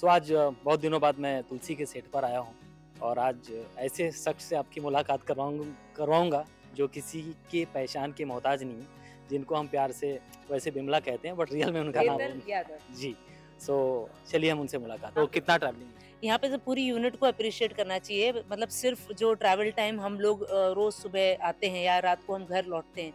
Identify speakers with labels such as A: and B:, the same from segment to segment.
A: सो आज बहुत दिनों बाद मैं तुलसी के सेट पर आया हूँ और आज ऐसे शख्स से आपकी मुलाकात करवाऊँगा जो किसी के पहचान के मोहताज नहीं है, जिनको हम प्यार से वैसे बिमला कहते हैं बट रियल में उनका नाम
B: केतन यादव।
A: जी। सो चलिए हम उनसे मुलाकात तो कितना ट्रैवलिंग
B: यहाँ पे तो पूरी यूनिट को अप्रिशिएट करना चाहिए। मतलब सिर्फ जो ट्रैवल टाइम हम लोग रोज सुबह आते हैं या रात को हम घर लौटते हैं,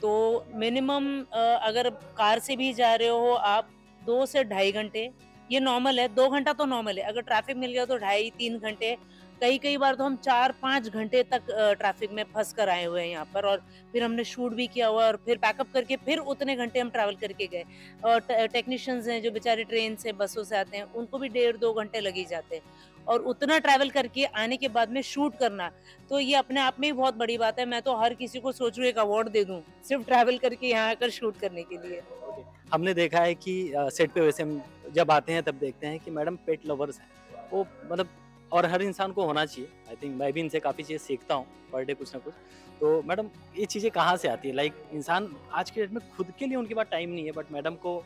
B: तो मिनिमम अगर कार से भी जा रहे हो आप 2 से ढाई घंटे, ये नॉर्मल है। 2 घंटा तो नॉर्मल है, अगर ट्रैफिक मिल गया तो ढाई 3 घंटे, कई कई बार तो हम 4-5 घंटे तक ट्रैफिक में फंस कर आए हुए हैं यहाँ पर। और फिर हमने शूट भी किया हुआ और फिर पैकअप करके फिर उतने घंटे हम ट्रैवल करके गए। और टेक्नीशियंस हैं जो बेचारे ट्रेन से बसों से आते हैं, उनको भी 1.5-2 घंटे लग ही जाते हैं। और उतना ट्रैवल करके आने के बाद में शूट करना, तो ये अपने आप में ही बहुत बड़ी बात है। मैं तो हर किसी को सोच रही हूँ एक अवार्ड दे दूं सिर्फ ट्रैवल करके यहाँ आकर शूट करने के लिए।
A: ओके। हमने देखा है कि सेट पे वैसे हम जब आते हैं तब देखते हैं कि मैडम पेट लवर्स हैं वो मतलब और हर इंसान को होना चाहिए। आई थिंक मैं भी इनसे काफ़ी चीज़ें सीखता हूँ पर डे कुछ ना कुछ। तो मैडम ये चीज़ें कहाँ से आती है लाइक इंसान आज के डेट में खुद के लिए उनके पास टाइम नहीं है बट मैडम को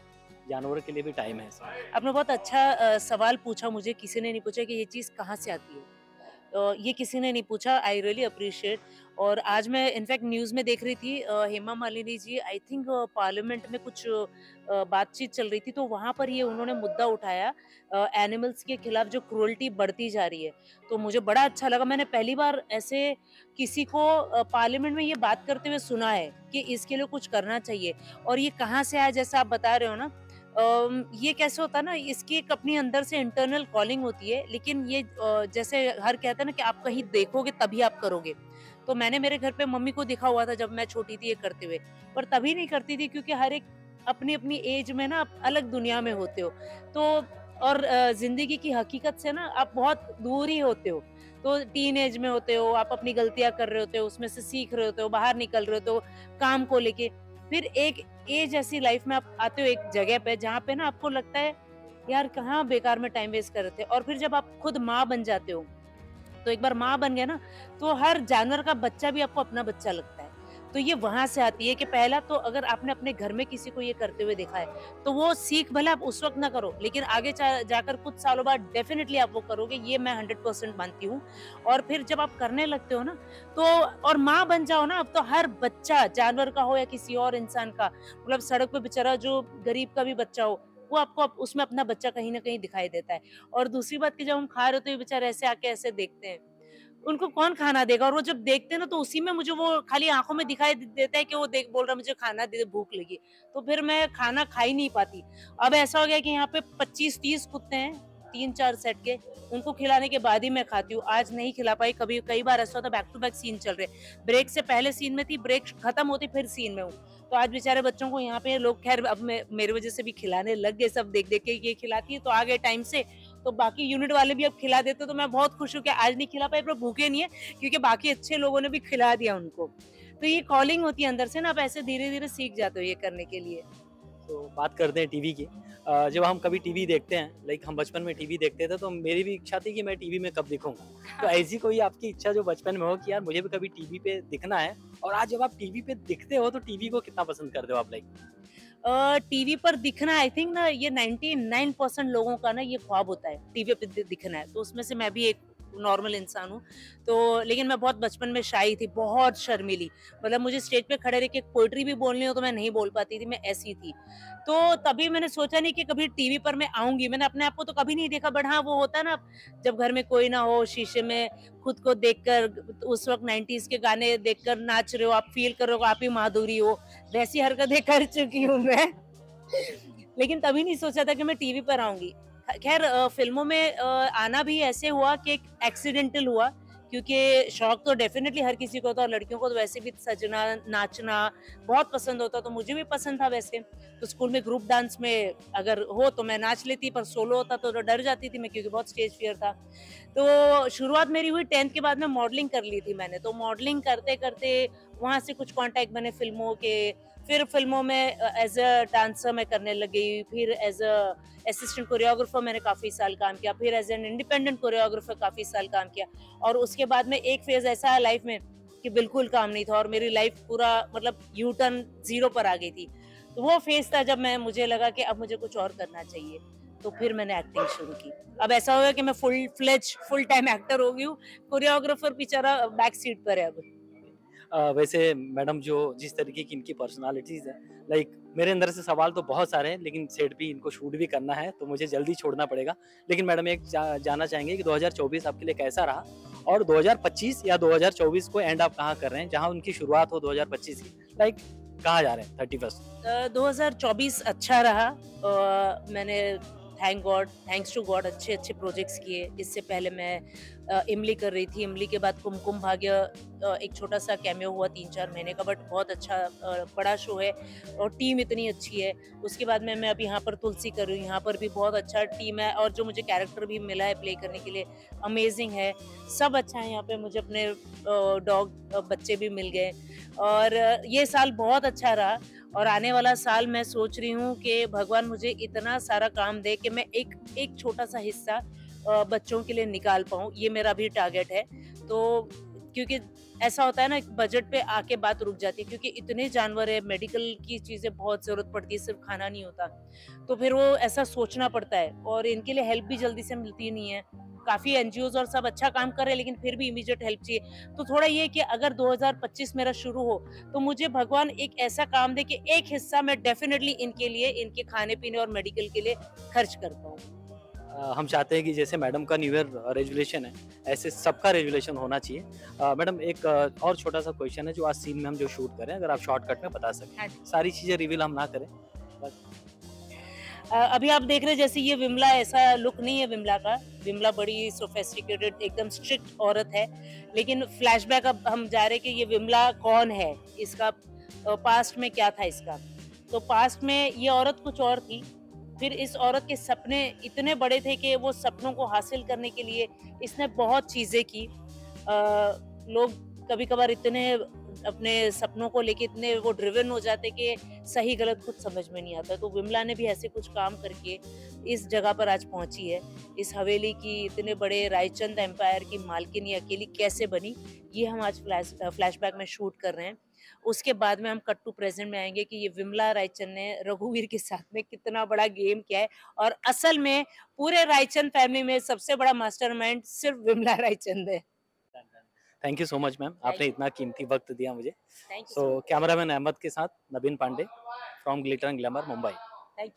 A: जानवरों के लिए भी टाइम है।
B: आपने बहुत अच्छा सवाल पूछा, मुझे किसी ने नहीं पूछा कि ये चीज़ कहाँ से आती है। ये किसी ने नहीं पूछा, आई रियली अप्रिशिएट। और आज मैं इनफैक्ट न्यूज़ में देख रही थी, Hema Malini ji I think parliament में कुछ बातचीत चल रही थी, तो वहाँ पर ये उन्होंने मुद्दा उठाया एनिमल्स के खिलाफ जो क्रूरल्टी बढ़ती जा रही है। तो मुझे बड़ा अच्छा लगा, मैंने पहली बार ऐसे किसी को पार्लियामेंट में ये बात करते हुए सुना है कि इसके लिए कुछ करना चाहिए। और ये कहाँ से आया, जैसा आप बता रहे हो ना, ये कैसे होता है ना, इसकी एक अपनी अंदर से इंटरनल कॉलिंग होती है। लेकिन ये जैसे हर कहता है ना कि आप कहीं देखोगे तभी आप करोगे। तो मैंने मेरे घर पे मम्मी को देखा हुआ था जब मैं छोटी थी ये करते हुए, पर तभी नहीं करती थी क्योंकि हर एक अपनी अपनी एज में ना आप अलग दुनिया में होते हो। तो और जिंदगी की हकीकत से ना आप बहुत दूर ही होते हो। तो टीन एज में होते हो, आप अपनी गलतियां कर रहे होते हो, उसमें से सीख रहे होते हो, बाहर निकल रहे होते हो काम को लेके। फिर एक एज ऐसी लाइफ में आप आते हो एक जगह पे जहाँ पे ना आपको लगता है यार कहाँ बेकार में टाइम वेस्ट कर रहे थे। और फिर जब आप खुद माँ बन जाते हो, तो एक बार माँ बन गया ना, तो हर जानवर का बच्चा भी आपको अपना बच्चा लगता है। तो ये वहां से आती है कि पहला तो अगर आपने अपने घर में किसी को ये करते हुए देखा है, तो वो सीख भले आप उस वक्त ना करो, लेकिन आगे जाकर कुछ सालों बाद डेफिनेटली आप वो करोगे, ये मैं 100% मानती हूँ। और फिर जब आप करने लगते हो ना, तो और माँ बन जाओ ना, अब तो हर बच्चा जानवर का हो या किसी और इंसान का, मतलब सड़क पे बेचारा जो गरीब का भी बच्चा हो, वो आपको उसमें अपना बच्चा कहीं ना कहीं दिखाई देता है। और दूसरी बात कि जब हम खा रहे होते हैं, बेचारे ऐसे आके ऐसे देखते हैं, उनको कौन खाना देगा। और वो जब देखते हैं ना, तो उसी में मुझे वो खाली आंखों में दिखाई देता है कि वो देख बोल रहा है मुझे खाना दे दे, भूख लगी। तो फिर मैं खाना खा ही नहीं पाती। अब ऐसा हो गया कि यहाँ पे 25-30 कुत्ते हैं, 3-4 सेट के, उनको खिलाने के बाद ही मैं खाती हूँ। आज नहीं खिला पाई, कभी कई बार ऐसा होता बैक टू बैक सीन चल रहे, ब्रेक से पहले सीन में थी, ब्रेक खत्म होती फिर सीन में हूँ। तो आज बेचारे बच्चों को यहाँ पे लोग, खैर अब मेरी वजह से भी खिलाने लग गए, सब देख देख के ये खिलाती है तो आ गए टाइम से, तो बाकी यूनिट वाले भी अब खिला देते। तो मैं बहुत खुश हूँ कि आज नहीं खिला पाए, पर भूखे नहीं है क्योंकि बाकी अच्छे लोगों ने भी खिला दिया उनको। तो ये कॉलिंग होती है अंदर से ना, आप ऐसे धीरे धीरे सीख जाते हो ये करने के लिए।
A: तो बात करते हैं टीवी की। जब हम कभी टीवी देखते हैं लाइक हम बचपन में टीवी देखते थे तो मेरी भी इच्छा थी कि मैं टीवी में कब दिखूंगा। तो ऐसी कोई आपकी इच्छा जो बचपन में हो कि यार मुझे भी कभी टीवी पे दिखना है, और आज जब आप टीवी पे दिखते हो तो टीवी को कितना पसंद करते हो आप लाइक?
B: टीवी पर दिखना, आई थिंक ना, ये 99% लोगों का ना ये ख्वाब होता है टीवी पे दिखना है। तो उसमें से मैं भी एक नॉर्मल इंसान हूँ। तो लेकिन मैं बहुत बचपन में शाई थी, बहुत शर्मीली। मतलब मुझे स्टेज पे खड़े रह के पोएट्री भी बोलनी हो तो मैं नहीं बोल पाती थी, मैं ऐसी थी। तो तभी मैंने सोचा नहीं कि कभी टीवी पर मैं आऊंगी। मैंने अपने आप को तो कभी नहीं देखा, बट हाँ वो होता है ना, जब घर में कोई ना हो, शीशे में खुद को देखकर, उस वक्त 90s के गाने देखकर नाच रहे हो, आप फील कर रहे हो आप ही माधुरी हो, वैसी हरकतें कर चुकी हूँ मैं। लेकिन तभी नहीं सोचा था कि मैं टीवी पर आऊंगी। खैर फिल्मों में आना भी ऐसे हुआ कि एक एक्सीडेंटल हुआ, क्योंकि शौक तो डेफिनेटली हर किसी को होता है, और लड़कियों को तो वैसे भी सजना नाचना बहुत पसंद होता, तो मुझे भी पसंद था वैसे। तो स्कूल में ग्रुप डांस में अगर हो तो मैं नाच लेती, पर सोलो होता तो डर जाती थी मैं, क्योंकि बहुत स्टेज फियर था। तो शुरुआत मेरी हुई 10th के बाद में, मॉडलिंग कर ली थी मैंने। तो मॉडलिंग करते करते वहां से कुछ कांटेक्ट बने फिल्मों के, फिर फिल्मों में एज अ डांसर मैं करने लगी, फिर एज अ असिस्टेंट कोरियोग्राफर मैंने काफी साल काम किया, फिर एज एन इंडिपेंडेंट कोरियोग्राफर काफी साल काम किया। और उसके बाद में एक फेज ऐसा है लाइफ में कि बिल्कुल काम नहीं था और मेरी लाइफ पूरा मतलब यू टर्न 0 पर आ गई थी। तो वो फेज था जब मुझे लगा कि अब मुझे कुछ और करना चाहिए। तो फिर मैंने एक्टिंग शुरू की। अब ऐसा हो गया कि मैं फुल टाइम एक्टर हो गई हूँ, कोरियोग्राफर बेचारा बैक सीट पर है अब।
A: वैसे मैडम जो जिस तरीके की इनकी पर्सनालिटीज़ है, लाइक मेरे अंदर से सवाल तो बहुत सारे हैं, लेकिन सेट भी इनको शूट भी करना है, तो मुझे जल्दी छोड़ना पड़ेगा। लेकिन मैडम एक जानना चाहेंगे कि 2024 आपके लिए कैसा रहा? और 2025 या 2024 को एंड आप कहाँ कर रहे हैं? जहाँ उनकी शुरुआत हो 2025 की, लाइक कहाँ जा रहे हैं 31st?
B: 2024 अच्छा रहा। मैंने थैंक्स टू गॉड अच्छे-अच्छे प्रोजेक्ट्स किए। इससे पहले मैं इमली कर रही थी, इमली के बाद कुमकुम भाग्य एक छोटा-सा कैमियो हुआ 3-4 महीने का, बट बहुत अच्छा बड़ा शो है और टीम इतनी अच्छी है। उसके बाद में मैं अब यहाँ पर तुलसी कर रही हूँ, यहाँ पर भी बहुत अच्छा टीम है और जो मुझे कैरेक्टर भी मिला है प्ले करने के लिए, अमेज़िंग है। सब अच्छा है यहाँ पे, मुझे अपने डॉग बच्चे भी मिल गए और ये साल बहुत अच्छा रहा। और आने वाला साल मैं सोच रही हूँ कि भगवान मुझे इतना सारा काम दे कि मैं एक एक छोटा-सा हिस्सा बच्चों के लिए निकाल पाऊँ, ये मेरा भी टारगेट है। तो क्योंकि ऐसा होता है ना, बजट पे आके बात रुक जाती है क्योंकि इतने जानवर हैं, मेडिकल की चीज़ें बहुत ज़रूरत पड़ती है, सिर्फ खाना नहीं होता। तो फिर वो ऐसा सोचना पड़ता है और इनके लिए हेल्प भी जल्दी से मिलती नहीं है। काफ़ी एनजीओज़ और सब अच्छा काम कर रहे हैं, लेकिन फिर भी इमीडिएट हेल्प चाहिए। तो थोड़ा ये है कि अगर 2025 मेरा शुरू हो, तो मुझे भगवान एक ऐसा काम दे कि एक हिस्सा मैं डेफ़िनिटली इनके लिए, इनके खाने-पीने और मेडिकल के लिए खर्च कर पाऊँ।
A: हम चाहते हैं कि जैसे मैडम का न्यू ईयर रेज़ोल्यूशन है, ऐसे सबका रेज़ोल्यूशन होना चाहिए। मैडम एक और छोटा-सा क्वेश्चन है जो आज सीन में हम जो शूट कर रहे हैं, अगर आप शॉर्टकट में बता सकें।
B: हाँ जी।
A: सारी चीज़ें रिवील हम ना करें, बस।
B: अभी आप देख रहे हैं जैसे ये विमला, ऐसा लुक नहीं है विमला का। विमला बड़ी सोफिस्टिकेटेड एकदम स्ट्रिक्ट औरत है। लेकिन फ्लैशबैक अब हम जा रहे हैं कि ये विमला कौन है? इसका पास्ट में क्या था इसका? तो पास्ट में ये औरत कुछ और थी। फिर इस औरत के सपने इतने बड़े थे कि वो सपनों को हासिल करने के लिए इसने बहुत चीज़ें की। लोग कभी-कभार इतने अपने सपनों को लेके इतने वो ड्रिवन हो जाते कि सही गलत कुछ समझ में नहीं आता। तो विमला ने भी ऐसे कुछ काम करके इस जगह पर आज पहुंची है। इस हवेली की, इतने बड़े रायचंद एम्पायर की मालकिन ये अकेली कैसे बनी, ये हम आज फ्लैशबैक में शूट कर रहे हैं। उसके बाद में हम कट टू प्रेजेंट में आएंगे कि ये विमला रायचंद ने रघुवीर के साथ में कितना बड़ा गेम किया है और असल में पूरे रायचंद फैमिली में सबसे बड़ा मास्टरमाइंड सिर्फ विमला रायचंद है।
A: Thank you so much ma'am,
B: thank
A: आपने इतना कीमती वक़्त दिया मुझे।
B: Thank you
A: so
B: so much.
A: Cameraman Ahmed के साथ Naveen Pandey from glitter and glamour, Mumbai.
B: Thank